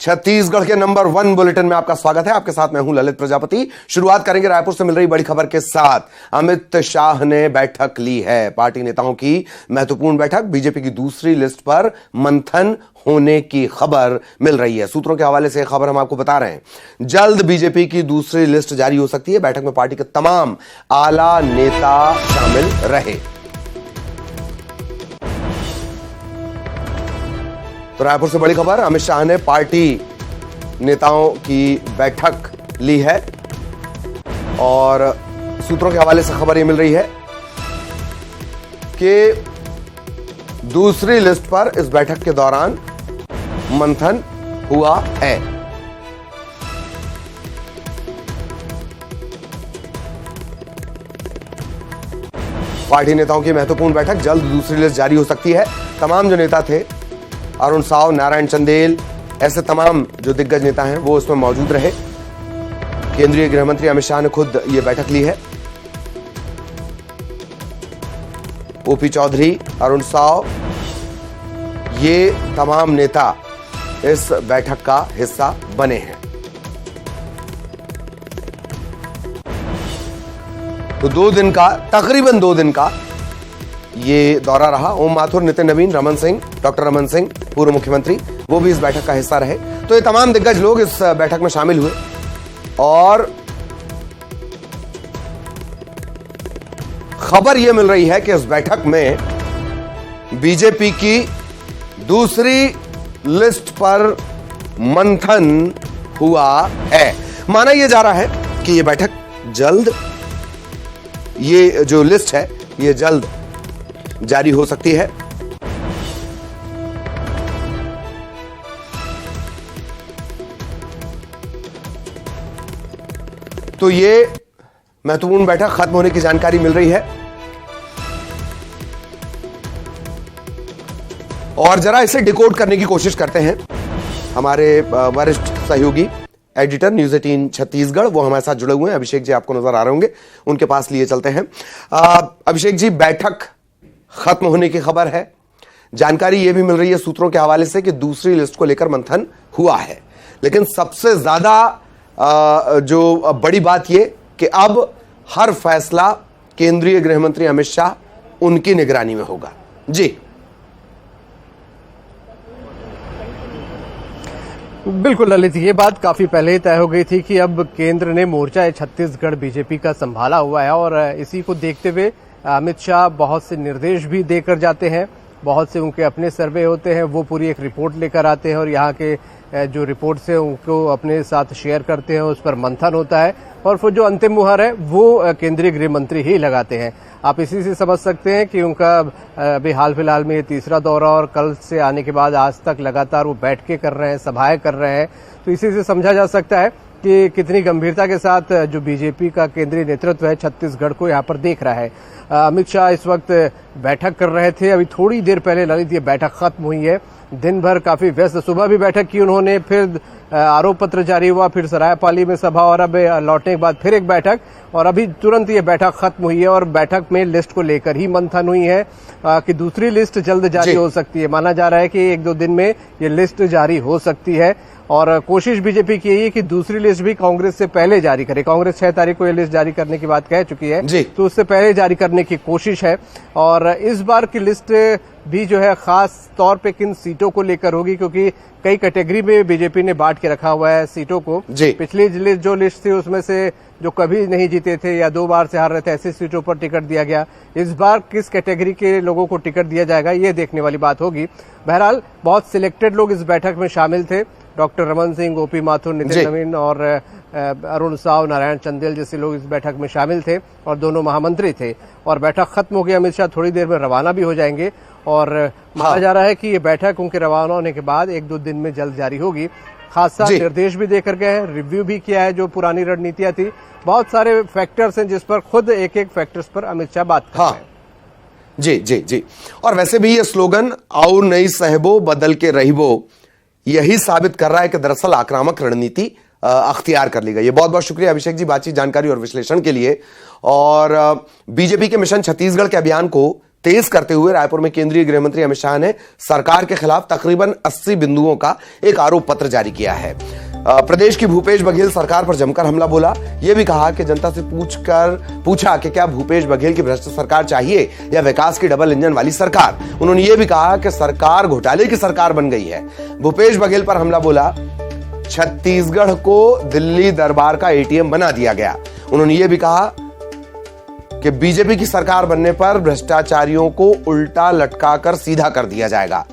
छत्तीसगढ़ के number 1 bulletin में आपका स्वागत है। आपके साथ मैं हूं ललित प्रजापति। शुरुआत करेंगे रायपुर से मिल रही बड़ी खबर के साथ। अमित शाह ने बैठक ली है। पार्टी नेताओं की महत्वपूर्ण बैठक। बीजेपी की दूसरी लिस्ट पर मंथन होने की खबर मिल रही है। सूत्रों के हवाले से खबर हम आपको बता रहे हैं। जल्द बीजेपी की दूसरी लिस्ट जारी हो सकती है। बैठक में पार्टी के तमाम आला नेता शामिल रहे। तो रायपुर से बड़ी खबर, अमित शाह ने पार्टी नेताओं की बैठक ली है और सूत्रों के हवाले से खबर यह मिल रही है कि दूसरी लिस्ट पर इस बैठक के दौरान मंथन हुआ है। पार्टी नेताओं की महत्वपूर्ण बैठक, जल्द दूसरी लिस्ट जारी हो सकती है। तमाम जो नेता थे, अरुण साव, नारायण चंदेल, ऐसे तमाम जो दिग्गज नेता हैं वो उसमें मौजूद रहे। केंद्रीय गृह मंत्री अमित शाह ने खुद ये बैठक ली है। ओपी चौधरी, अरुण साव, ये तमाम नेता इस बैठक का हिस्सा बने हैं। तो 2 दिन का, तकरीबन 2 दिन का ये दौरा रहा। ओम माथुर, नितिन नवीन, रमन सिंह, डॉक्टर रमन सिंह, पूर्व मुख्यमंत्री, वो भी इस बैठक का हिस्सा रहे। तो ये तमाम दिग्गज लोग इस बैठक में शामिल हुए और खबर यह मिल रही है कि इस बैठक में बीजेपी की दूसरी लिस्ट पर मंथन हुआ है। माना यह जा रहा है कि यह बैठक जल्द, ये जो लिस्ट है यह जल्द जारी हो सकती है। तो ये महत्वपूर्ण बैठक खत्म होने की जानकारी मिल रही है। और जरा इसे डिकोड करने की कोशिश करते हैं। हमारे वरिष्ठ सहयोगी एडिटर न्यूज 18 छत्तीसगढ़, वो हमारे साथ जुड़े हुए हैं। अभिषेक जी आपको नजर आ रहे होंगे, उनके पास लिए चलते हैं। अभिषेक जी, बैठक खत्म होने की खबर है। जानकारी यह भी मिल रही है सूत्रों के हवाले से कि दूसरी लिस्ट को लेकर मंथन हुआ है। लेकिन सबसे ज्यादा जो बड़ी बात यह कि अब हर फैसला केंद्रीय गृह मंत्री अमित शाह उनकी निगरानी में होगा। जी बिल्कुल ललित, ये बात काफी पहले ही तय हो गई थी कि अब केंद्र ने मोर्चा छत्तीसगढ़ बीजेपी का संभाला हुआ है और इसी को देखते हुए अमित शाह बहुत से निर्देश भी देकर जाते हैं। बहुत से उनके अपने सर्वे होते हैं, वो पूरी एक रिपोर्ट लेकर आते हैं और यहाँ के जो रिपोर्ट्स है उनको अपने साथ शेयर करते हैं। उस पर मंथन होता है और फिर जो अंतिम मुहर है वो केंद्रीय गृह मंत्री ही लगाते हैं। आप इसी से समझ सकते हैं कि उनका अभी हाल फिलहाल में ये तीसरा दौरा और कल से आने के बाद आज तक लगातार वो बैठकें कर रहे हैं, सभाएं कर रहे हैं। तो इसी से समझा जा सकता है कि कितनी गंभीरता के साथ जो बीजेपी का केंद्रीय नेतृत्व है छत्तीसगढ़ को यहाँ पर देख रहा है। अमित शाह इस वक्त बैठक कर रहे थे। अभी थोड़ी देर पहले ललित ये बैठक खत्म हुई है। दिन भर काफी व्यस्त, सुबह भी बैठक की उन्होंने, फिर आरोप पत्र जारी हुआ, फिर सरायपाली में सभा और अब लौटने के बाद फिर एक बैठक और अभी तुरंत ये बैठक खत्म हुई है और बैठक में लिस्ट को लेकर ही मंथन हुई है कि दूसरी लिस्ट जल्द जारी हो सकती है। माना जा रहा है कि 1-2 दिन में ये लिस्ट जारी हो सकती है और कोशिश बीजेपी की यही है कि दूसरी लिस्ट भी कांग्रेस से पहले जारी करे। कांग्रेस 6 तारीख को ये लिस्ट जारी करने की बात कह चुकी है, तो उससे पहले जारी करने की कोशिश है। और इस बार की लिस्ट भी जो है खास तौर पे किन सीटों को लेकर होगी, क्योंकि कई कैटेगरी में बीजेपी ने बांट के रखा हुआ है सीटों को। पिछली जो लिस्ट थी उसमें से जो कभी नहीं जीते थे या 2 बार से हार रहे थे, ऐसी सीटों पर टिकट दिया गया। इस बार किस कैटेगरी के लोगों को टिकट दिया जाएगा ये देखने वाली बात होगी। बहरहाल बहुत सिलेक्टेड लोग इस बैठक में शामिल थे। डॉक्टर रमन सिंह, ओपी माथुर, नितिन नवीन और अरुण साव, नारायण चंदेल जैसे लोग इस बैठक में शामिल थे और दोनों महामंत्री थे। और बैठक खत्म हो गई, अमित शाह थोड़ी देर में रवाना भी हो जाएंगे और माना जा रहा है कि ये बैठक उनके रवाना होने के बाद 1-2 दिन में जल्द जारी होगी। खासा निर्देश भी देकर गए हैं, रिव्यू भी किया है जो पुरानी रणनीतियां थी। बहुत सारे फैक्टर्स हैं जिस पर खुद एक फैक्टर्स पर अमित शाह बात करते हैं। जी जी जी। और वैसे भी ये स्लोगन और नई साहिबो बदल के रहीबो यही साबित कर रहा है कि दरअसल आक्रामक रणनीति अख्तियार कर ली गई है। बहुत बहुत शुक्रिया अभिषेक जी बातचीत, जानकारी और विश्लेषण के लिए। और बीजेपी के मिशन छत्तीसगढ़ के अभियान को तेज करते हुए रायपुर में केंद्रीय गृह मंत्री अमित शाह ने सरकार के खिलाफ तकरीबन 80 बिंदुओं का एक आरोप पत्र जारी किया है। प्रदेश की भूपेश बघेल सरकार पर जमकर हमला बोला। यह भी कहा कि जनता से पूछा कि क्या भूपेश बघेल की भ्रष्ट सरकार चाहिए या विकास की डबल इंजन वाली सरकार। उन्होंने यह भी कहा कि सरकार घोटाले की सरकार बन गई है। भूपेश बघेल पर हमला बोला, छत्तीसगढ़ को दिल्ली दरबार का एटीएम बना दिया गया। उन्होंने यह भी कहा कि बीजेपी की सरकार बनने पर भ्रष्टाचारियों को उल्टा लटकाकर सीधा कर दिया जाएगा।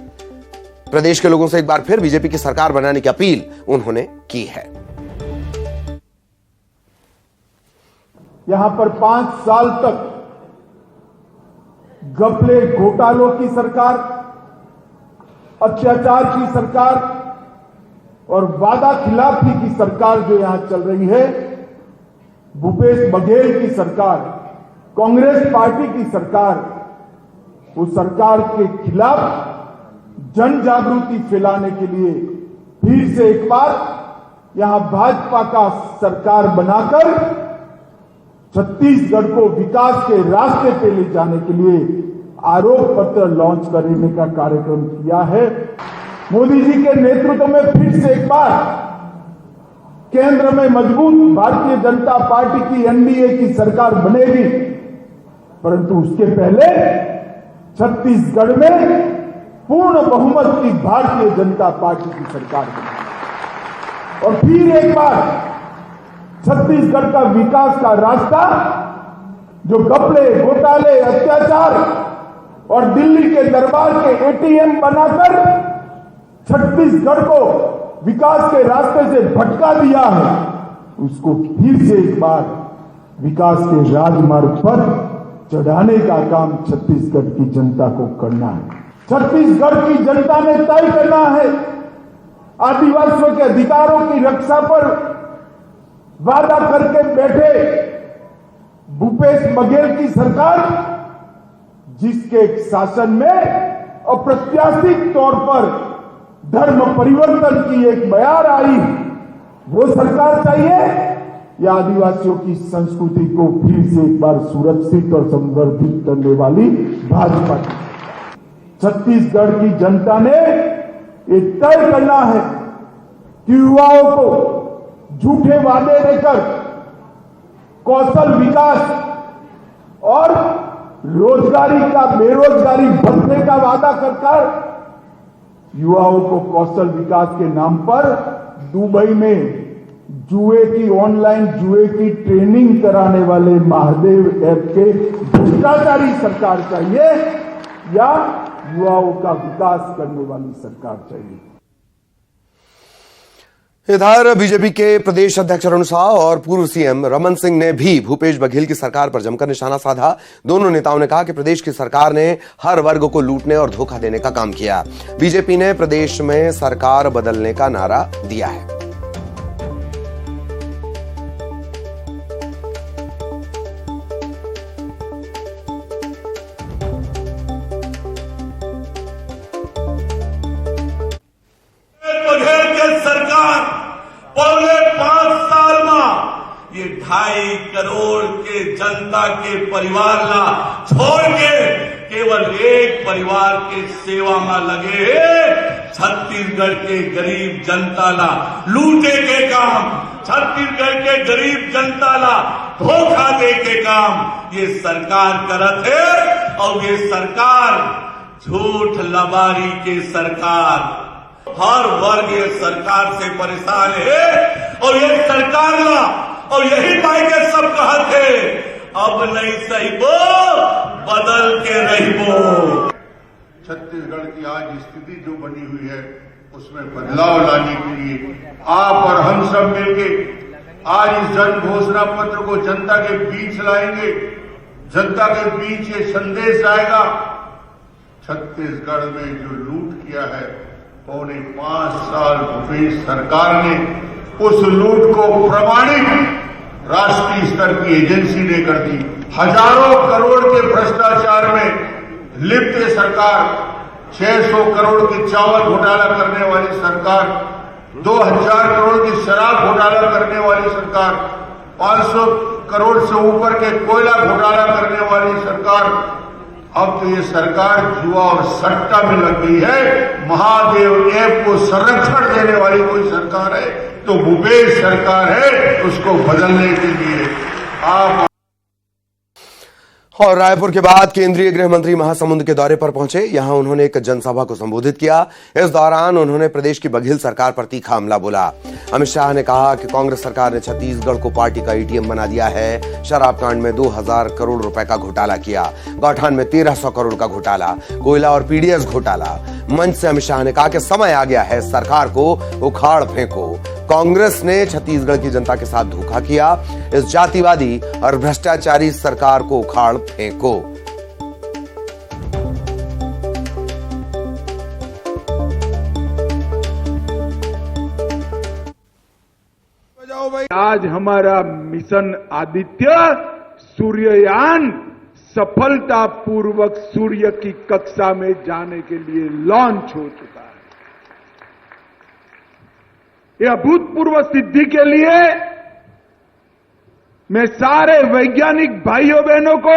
प्रदेश के लोगों से एक बार फिर बीजेपी की सरकार बनाने की अपील उन्होंने की है। यहां पर 5 साल तक घपले घोटालों की सरकार, अत्याचार की सरकार और वादा खिलाफी की सरकार जो यहां चल रही है, भूपेश बघेल की सरकार, कांग्रेस पार्टी की सरकार, उस सरकार के खिलाफ जन जागृति फैलाने के लिए फिर से एक बार यहां भाजपा का सरकार बनाकर छत्तीसगढ़ को विकास के रास्ते पे ले जाने के लिए आरोप पत्र लॉन्च करने का कार्यक्रम किया है। मोदी जी के नेतृत्व में फिर से एक बार केंद्र में मजबूत भारतीय जनता पार्टी की एनडीए की सरकार बनेगी, परंतु उसके पहले छत्तीसगढ़ में पूर्ण बहुमत की भारतीय जनता पार्टी की सरकार बनेगी और फिर एक बार छत्तीसगढ़ का विकास का रास्ता जो घपले घोटाले अत्याचार और दिल्ली के दरबार के एटीएम बनाकर छत्तीसगढ़ को विकास के रास्ते से भटका दिया है, उसको फिर से एक बार विकास के राजमार्ग पर चढ़ाने का काम छत्तीसगढ़ की जनता को करना है। छत्तीसगढ़ की जनता ने तय करना है। आदिवासियों के अधिकारों की रक्षा पर वादा करके बैठे भूपेश बघेल की सरकार, जिसके शासन में अप्रत्याशित तौर पर धर्म परिवर्तन की एक बयार आई, वो सरकार चाहिए या आदिवासियों की संस्कृति को फिर से एक बार सुरक्षित और संवर्धित करने वाली भाजपा की? छत्तीसगढ़ की जनता ने ये तय करना है कि युवाओं को झूठे वादे देकर कौशल विकास और रोजगारी का बेरोजगारी भत्ते का वादा कर युवाओं को कौशल विकास के नाम पर दुबई में जुए की ऑनलाइन जुए की ट्रेनिंग कराने वाले महादेव ऐप के भ्रष्टाचारी सरकार चाहिए या युवाओं का विकास करने वाली सरकार चाहिए? इधर बीजेपी के प्रदेश अध्यक्ष अरुण साह और पूर्व सीएम रमन सिंह ने भी भूपेश बघेल की सरकार पर जमकर निशाना साधा। दोनों नेताओं ने कहा कि प्रदेश की सरकार ने हर वर्ग को लूटने और धोखा देने का काम किया। बीजेपी ने प्रदेश में सरकार बदलने का नारा दिया है। पहले 5 साल में ये 2.5 करोड़ के जनता के परिवार ला छोड़ के केवल एक परिवार के सेवा में लगे छत्तीसगढ़ के गरीब जनता ला लूटे के काम, छत्तीसगढ़ के गरीब जनता ला धोखा दे के काम ये सरकार करत है। और ये सरकार झूठ लबारी के सरकार, हर वर्ग ये सरकार से परेशान है और ये सरकार ना और यही पाई के सब कहते अब नहीं सही वो बदल के रही वो। छत्तीसगढ़ की आज स्थिति जो बनी हुई है उसमें बदलाव लाने के लिए आप और हम सब मिलके आज इस जन घोषणा पत्र को जनता के बीच लाएंगे। जनता के बीच ये संदेश आएगा, छत्तीसगढ़ में जो लूट किया है पौने 5 साल भूपेश सरकार ने उस लूट को प्रमाणित राष्ट्रीय स्तर की एजेंसी ने कर दी। हजारों करोड़ के भ्रष्टाचार में लिप्त सरकार, 600 करोड़ की चावल घोटाला करने वाली सरकार, 2000 करोड़ की शराब घोटाला करने वाली सरकार, 500 करोड़ से ऊपर के कोयला घोटाला करने वाली सरकार, अब तो ये सरकार जुआ और सट्टा में लग गई है। महादेव ऐप को संरक्षण देने वाली कोई सरकार है तो भूपेश सरकार है, उसको बदलने के लिए आप। और रायपुर के बाद केंद्रीय गृह मंत्री महासमुंद के दौरे पर पहुंचे। यहां उन्होंने एक जनसभा को संबोधित किया। इस दौरान उन्होंने प्रदेश की बघेल सरकार पर तीखा हमला बोला। अमित शाह ने कहा कि कांग्रेस सरकार ने छत्तीसगढ़ को पार्टी का एटीएम बना दिया है। शराब कांड में 2000 करोड़ रुपए का घोटाला किया, गौठान में 1300 करोड़ का घोटाला, कोयला और पीडीएस घोटाला। मंच से अमित शाह ने कहा कि समय आ गया है, सरकार को उखाड़ फेंको। कांग्रेस ने छत्तीसगढ़ की जनता के साथ धोखा किया। इस जातिवादी और भ्रष्टाचारी सरकार को उखाड़ फेंको। आज हमारा मिशन आदित्य सूर्ययान सफलतापूर्वक सूर्य की कक्षा में जाने के लिए लॉन्च हो चुका है। यह अभूतपूर्व सिद्धि के लिए मैं सारे वैज्ञानिक भाइयों बहनों को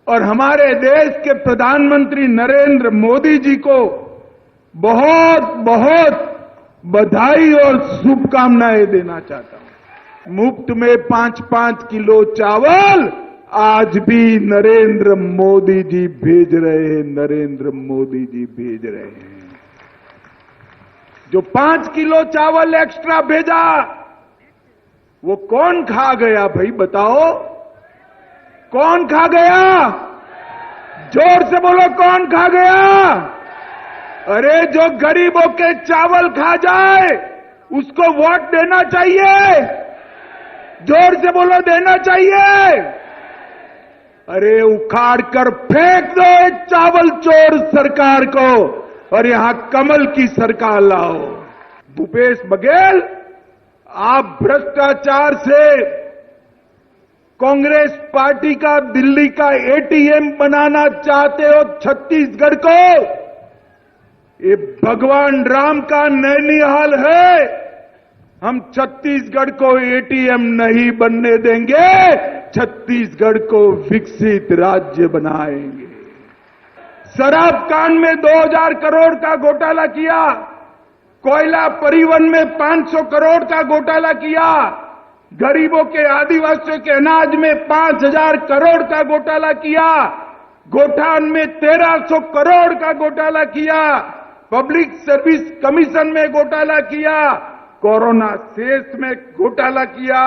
और हमारे देश के प्रधानमंत्री नरेंद्र मोदी जी को बहुत बहुत बधाई और शुभकामनाएं देना चाहता हूं। मुफ्त में 5-5 किलो चावल आज भी नरेंद्र मोदी जी भेज रहे हैं, नरेंद्र मोदी जी भेज रहे हैं। जो 5 किलो चावल एक्स्ट्रा भेजा वो कौन खा गया भाई बताओ? कौन खा गया? जोर से बोलो, कौन खा गया? अरे जो गरीबों के चावल खा जाए उसको वोट देना चाहिए। जोर से बोलो, देना चाहिए। अरे उखाड़ कर फेंक दो इस चावल चोर सरकार को और यहां कमल की सरकार लाओ। भूपेश बघेल, आप भ्रष्टाचार से कांग्रेस पार्टी का दिल्ली का एटीएम बनाना चाहते हो छत्तीसगढ़ को। ये भगवान राम का नैनीहाल है। हम छत्तीसगढ़ को एटीएम नहीं बनने देंगे, छत्तीसगढ़ को विकसित राज्य बनाएंगे। शराब कांड में 2000 करोड़ का घोटाला किया, कोयला परिवहन में 500 करोड़ का घोटाला किया, गरीबों के आदिवासियों के अनाज में 5000 करोड़ का घोटाला किया, गौठान में 1300 करोड़ का घोटाला किया, पब्लिक सर्विस कमीशन में घोटाला किया, कोरोना सेस में घोटाला किया,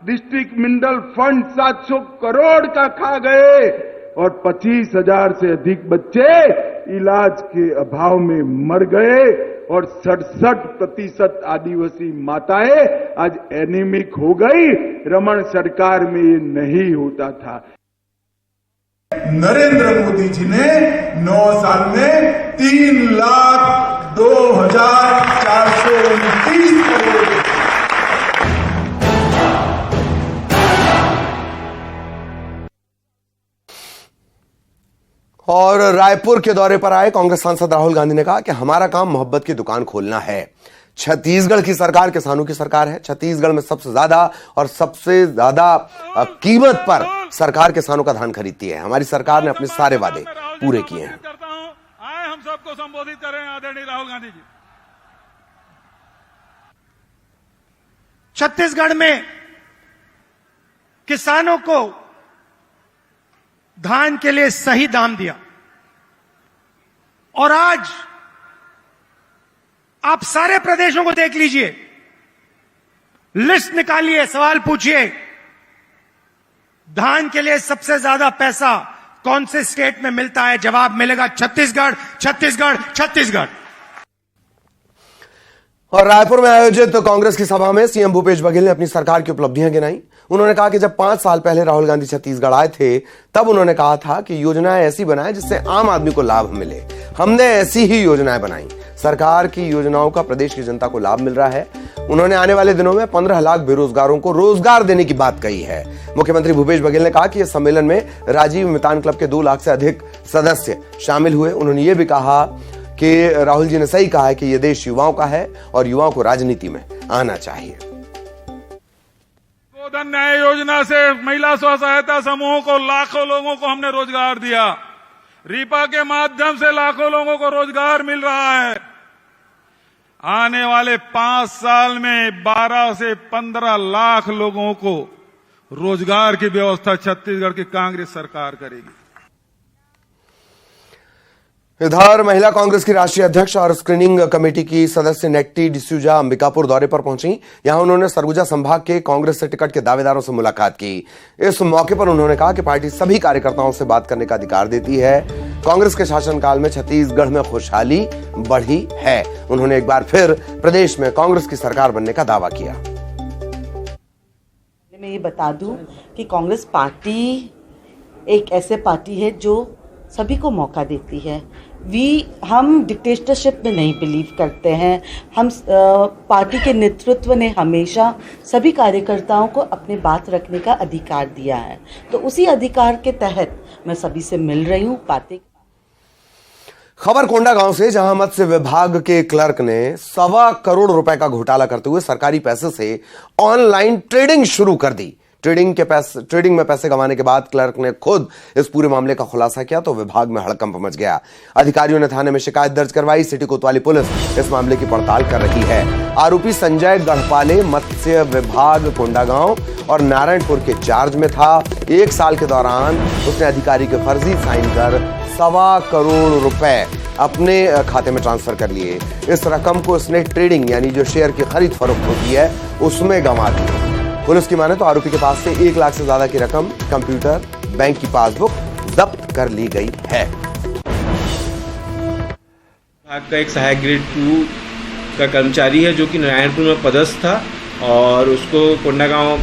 डिस्ट्रिक्ट मिनरल फंड 700 करोड़ का खा गए और 25,000 से अधिक बच्चे इलाज के अभाव में मर गए और 67% आदिवासी माताएं आज एनीमिक हो गई। रमन सरकार में ये नहीं होता था। नरेंद्र मोदी जी ने 9 साल में 3,02,429 करोड़। और रायपुर के दौरे पर आए कांग्रेस सांसद राहुल गांधी ने कहा कि हमारा काम मोहब्बत की दुकान खोलना है। छत्तीसगढ़ की सरकार किसानों की सरकार है। छत्तीसगढ़ में सबसे ज्यादा कीमत पर सरकार किसानों का धान खरीदती है। हमारी सरकार ने अपने सारे वादे पूरे किए हैं। आए हम सबको संबोधित कर रहे हैं आदरणीय राहुल गांधी जी। छत्तीसगढ़ में किसानों को धान के लिए सही दाम दिया और आज आप सारे प्रदेशों को देख लीजिए, लिस्ट निकालिए, सवाल पूछिए, धान के लिए सबसे ज्यादा पैसा कौन से स्टेट में मिलता है? जवाब मिलेगा छत्तीसगढ़, छत्तीसगढ़, छत्तीसगढ़। और रायपुर में आयोजित कांग्रेस की सभा में सीएम भूपेश बघेल ने अपनी सरकार की उपलब्धियां गिनाई। उन्होंने कहा कि जब 5 साल पहले राहुल गांधी छत्तीसगढ़ आए थे तब उन्होंने कहा था कि योजनाएं ऐसी बनाएं जिससे आम आदमी को लाभ मिले। हमने ऐसी ही योजनाएं बनाई। सरकार की योजनाओं का प्रदेश की जनता को लाभ मिल रहा है। उन्होंने आने वाले दिनों में 15 लाख बेरोजगारों को रोजगार देने की बात कही है। मुख्यमंत्री भूपेश बघेल ने कहा कि इस सम्मेलन में राजीव मितान क्लब के 2 लाख से अधिक सदस्य शामिल हुए। उन्होंने ये भी कहा कि राहुल जी ने सही कहा है कि यह देश युवाओं का है और युवाओं को राजनीति में आना चाहिए। गोधन न्याय योजना से महिला स्व सहायता समूहों को लाखों लोगों को हमने रोजगार दिया। रीपा के माध्यम से लाखों लोगों को रोजगार मिल रहा है। आने वाले 5 साल में 12 से 15 लाख लोगों को रोजगार की व्यवस्था छत्तीसगढ़ की कांग्रेस सरकार करेगी। इधर महिला कांग्रेस की राष्ट्रीय अध्यक्ष और स्क्रीनिंग कमेटी की सदस्य नेट्टी डिसूजा अंबिकापुर दौरे पर पहुंची। यहां उन्होंने सरगुजा संभाग के कांग्रेस से टिकट के दावेदारों से मुलाकात की। इस मौके पर उन्होंने कहा कि पार्टी सभी कार्यकर्ताओं से बात करने का अधिकार देती है। कांग्रेस के शासनकाल में छत्तीसगढ़ में खुशहाली बढ़ी है। उन्होंने एक बार फिर प्रदेश में कांग्रेस की सरकार बनने का दावा किया। मैं ये बता दूं कि कांग्रेस पार्टी एक ऐसे पार्टी है जो सभी को मौका देती है। हम डिक्टेटरशिप में नहीं बिलीव करते हैं। हम पार्टी के नेतृत्व ने हमेशा सभी कार्यकर्ताओं को अपनी बात रखने का अधिकार दिया है, तो उसी अधिकार के तहत मैं सभी से मिल रही हूँ, बातें। खबर कोंडागांव से, जहां मत्स्य विभाग के क्लर्क ने 1.25 करोड़ रुपए का घोटाला करते हुए सरकारी पैसे से ऑनलाइन ट्रेडिंग शुरू कर दी। ट्रेडिंग में पैसे गंवाने के बाद क्लर्क ने खुद इस पूरे मामले का खुलासा किया तो विभाग में हड़कंप मच गया। अधिकारियों ने थाने में शिकायत दर्ज करवाई। सिटी कोतवाली पुलिस इस मामले की पड़ताल कर रही है। आरोपी संजय गढ़पाले मत्स्य विभाग कोंडागांव और नारायणपुर के चार्ज में था। 1 साल के दौरान उसने अधिकारी के फर्जी साइन कर 1.25 करोड़ रुपए अपने खाते में ट्रांसफर कर लिए। इस रकम को उसने ट्रेडिंग यानी जो शेयर की खरीद फरोख्त होती है उसमें गंवा दी। पुलिस की माने तो आरोपी के पास से 1 लाख से ज्यादा की रकम, कंप्यूटर, बैंक की पासबुक जब्त कर ली गई है। का एक सहायक ग्रेड 2 का कर्मचारी है जो कि नारायणपुर में पदस्थ था और उसको कोंडागांव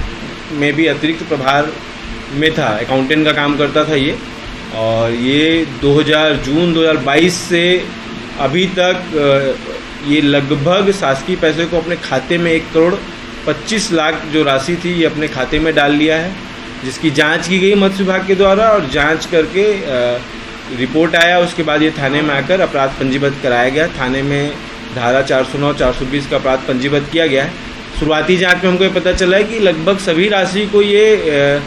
में भी अतिरिक्त प्रभार में था, अकाउंटेंट का काम करता था ये। और ये जून 2022 से अभी तक ये लगभग शासकीय पैसे को अपने खाते में 1 करोड़ 25 लाख जो राशि थी ये अपने खाते में डाल लिया है, जिसकी जांच की गई मत्स्य विभाग के द्वारा और जांच करके रिपोर्ट आया। उसके बाद ये थाने में आकर अपराध पंजीबद्ध कराया गया। थाने में धारा 409, 420 का अपराध पंजीबद्ध किया गया है। शुरुआती जांच में हमको ये पता चला है कि लगभग सभी राशि को ये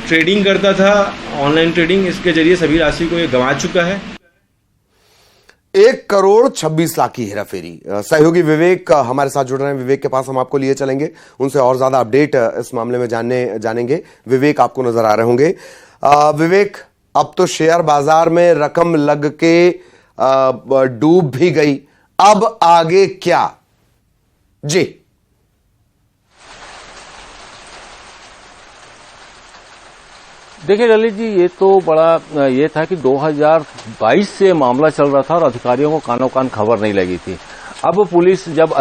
ट्रेडिंग करता था, ऑनलाइन ट्रेडिंग, इसके जरिए सभी राशि को ये गंवा चुका है। 1 करोड़ 26 लाख की हेराफेरी। सहयोगी विवेक हमारे साथ जुड़ रहे हैं। विवेक के पास हम आपको लिए चलेंगे, उनसे और ज्यादा अपडेट इस मामले में जानेंगे। विवेक आपको नजर आ रहे होंगे। विवेक, अब तो शेयर बाजार में रकम लग के डूब भी गई, अब आगे क्या? जी देखिए ललित जी, ये तो बड़ा ये था कि 2022 से मामला चल रहा था और अधिकारियों को कानों कान खबर नहीं लगी थी। अब पुलिस जब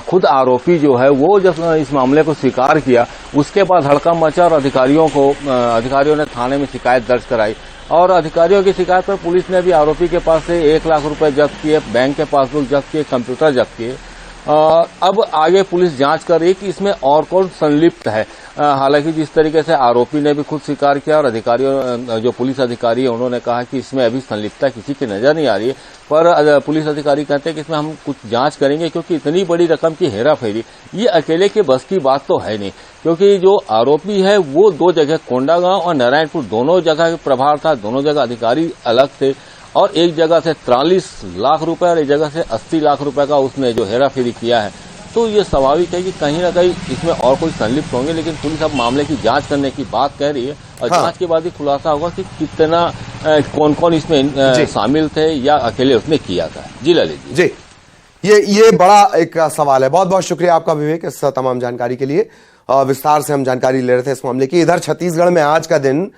खुद आरोपी जो है वो जब इस मामले को स्वीकार किया, उसके बाद हड़कंप मचा और अधिकारियों ने थाने में शिकायत दर्ज कराई। और अधिकारियों की शिकायत पर पुलिस ने भी आरोपी के पास से 1 लाख रुपए जब्त किए, बैंक के पासबुक जब्त किए, कंप्यूटर जब्त किए। अब आगे पुलिस जांच कर रही है कि इसमें और कौन संलिप्त है। हालांकि जिस तरीके से आरोपी ने भी खुद स्वीकार किया और अधिकारियों जो पुलिस अधिकारी है उन्होंने कहा कि इसमें अभी संलिप्तता किसी की नजर नहीं आ रही है, पर पुलिस अधिकारी कहते हैं कि इसमें हम कुछ जांच करेंगे, क्योंकि इतनी बड़ी रकम की हेराफेरी ये अकेले के बस की बात तो है नहीं। क्योंकि जो आरोपी है वो 2 जगह कोंडागांव और नारायणपुर दोनों जगह प्रभार था, दोनों जगह अधिकारी अलग थे और एक जगह से 43 लाख रुपए और एक जगह से 80 लाख रुपए का उसने जो हेराफेरी किया है। तो ये स्वाभाविक है कि कहीं ना कहीं इसमें और कोई संलिप्त होंगे, लेकिन पुलिस अब मामले की जांच करने की बात कह रही है और जांच के बाद ही खुलासा होगा कि कितना कौन कौन इसमें शामिल थे या अकेले उसने किया था। जी ललित जी, ये बड़ा एक सवाल है। बहुत बहुत शुक्रिया आपका विवेक इस तमाम जानकारी के लिए। विस्तार से हम जानकारी ले रहे थे इस मामले की। इधर छत्तीसगढ़ में आज का दिन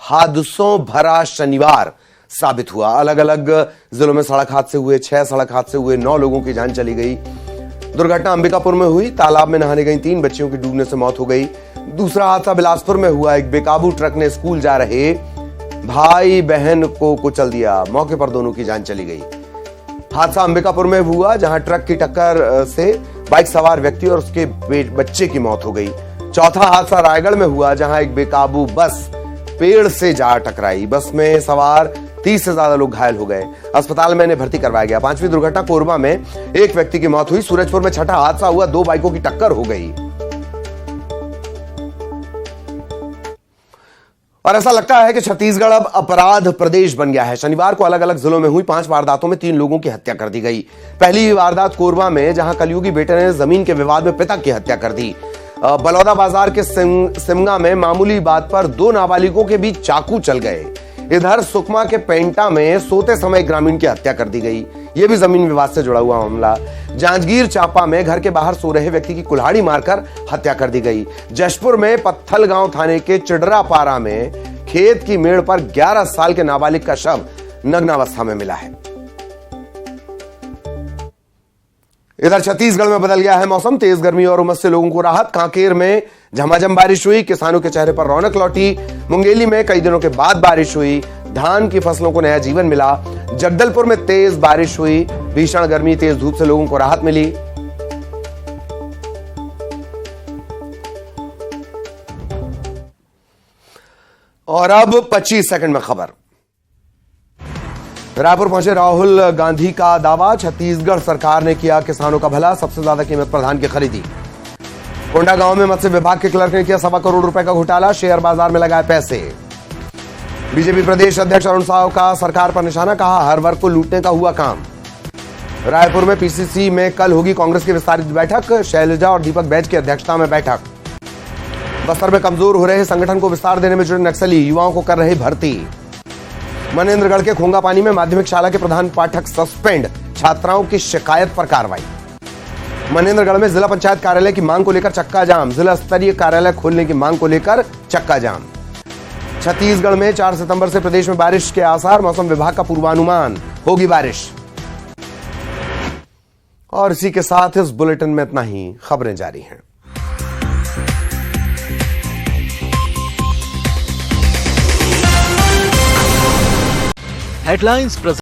हादसों भरा शनिवार साबित हुआ। अलग अलग जिलों में सड़क हादसे हुए, 6 सड़क हादसे हुए, 9 लोगों की जान चली गई। दुर्घटना अंबिकापुर में हुई, तालाब में नहाने गई 3 बच्चियों की डूबने से मौत हो गई। दूसरा हादसा बिलासपुर में हुआ, एक बेकाबू ट्रक ने स्कूल जा रहे भाई बहन को कुचल दिया, मौके पर दोनों की जान चली गई। हादसा अंबिकापुर में हुआ जहां ट्रक की टक्कर से बाइक सवार व्यक्ति और उसके बच्चे की मौत हो गई। चौथा हादसा रायगढ़ में हुआ जहां एक बेकाबू बस पेड़ से जा टकराई, बस में सवार 30 से ज्यादा लोग घायल हो गए, अस्पताल में इन्हें भर्ती करवाया गया। 5वीं दुर्घटना कोरबा में एक व्यक्ति की मौत हुई। सूरजपुर में छठा हादसा हुआ, 2 बाइकों की टक्कर हो गई। और ऐसा लगता है कि छत्तीसगढ़ अब अपराध प्रदेश बन गया है। शनिवार को अलग अलग जिलों में हुई 5 वारदातों में 3 लोगों की हत्या कर दी गई। पहली वारदात कोरबा में, जहां कलयुगी बेटे ने जमीन के विवाद में पिता की हत्या कर दी। बलौदा बाजार के सिमगा में मामूली बात पर 2 नाबालिगों के बीच चाकू चल गए। इधर सुकमा के पेंटा में सोते समय ग्रामीण की हत्या कर दी गई। यह भी जमीन विवाद से जुड़ा हुआ मामला। जांजगीर चांपा में घर के बाहर सो रहे व्यक्ति की कुल्हाड़ी मारकर हत्या कर दी गई। जशपुर में पत्थलगांव थाने के चिडरापारा में खेत की मेड़ पर 11 साल के नाबालिग का शव नग्नावस्था में मिला है। इधर छत्तीसगढ़ में बदल गया है मौसम। तेज गर्मी और उमस से लोगों को राहत। कांकेर में झमाझम बारिश हुई, किसानों के चेहरे पर रौनक लौटी। मुंगेली में कई दिनों के बाद बारिश हुई, धान की फसलों को नया जीवन मिला। जगदलपुर में तेज बारिश हुई, भीषण गर्मी तेज धूप से लोगों को राहत मिली। और अब 25 सेकंड में खबर। रायपुर पहुंचे राहुल गांधी का दावा, छत्तीसगढ़ सरकार ने किया किसानों का भला, सबसे ज्यादा कीमत पर धान की खरीदी। कोंडागांव में मत्स्य विभाग के क्लर्क ने किया 1.25 करोड़ रुपए का घोटाला, शेयर बाजार में लगाए पैसे। बीजेपी प्रदेश अध्यक्ष अरुण साव का सरकार पर निशाना, कहा हर वर्ग को लूटने का हुआ काम। रायपुर में पीसीसी में कल होगी कांग्रेस की विस्तारित बैठक, शैलजा और दीपक बैज की अध्यक्षता में बैठक। बस्तर में कमजोर हो रहे संगठन को विस्तार देने में जुड़े नक्सली युवाओं को कर रहे भर्ती। मनेन्द्रगढ़ के खोंगापानी में माध्यमिक शाला के प्रधान पाठक सस्पेंड, छात्राओं की शिकायत पर कार्रवाई। मनेन्द्रगढ़ में जिला पंचायत कार्यालय की मांग को लेकर चक्का जाम, जिला स्तरीय कार्यालय खोलने की मांग को लेकर चक्का जाम। छत्तीसगढ़ में 4 सितंबर से प्रदेश में बारिश के आसार, मौसम विभाग का पूर्वानुमान, होगी बारिश। और इसी के साथ इस बुलेटिन में इतना ही। खबरें जारी हैं। हेडलाइंस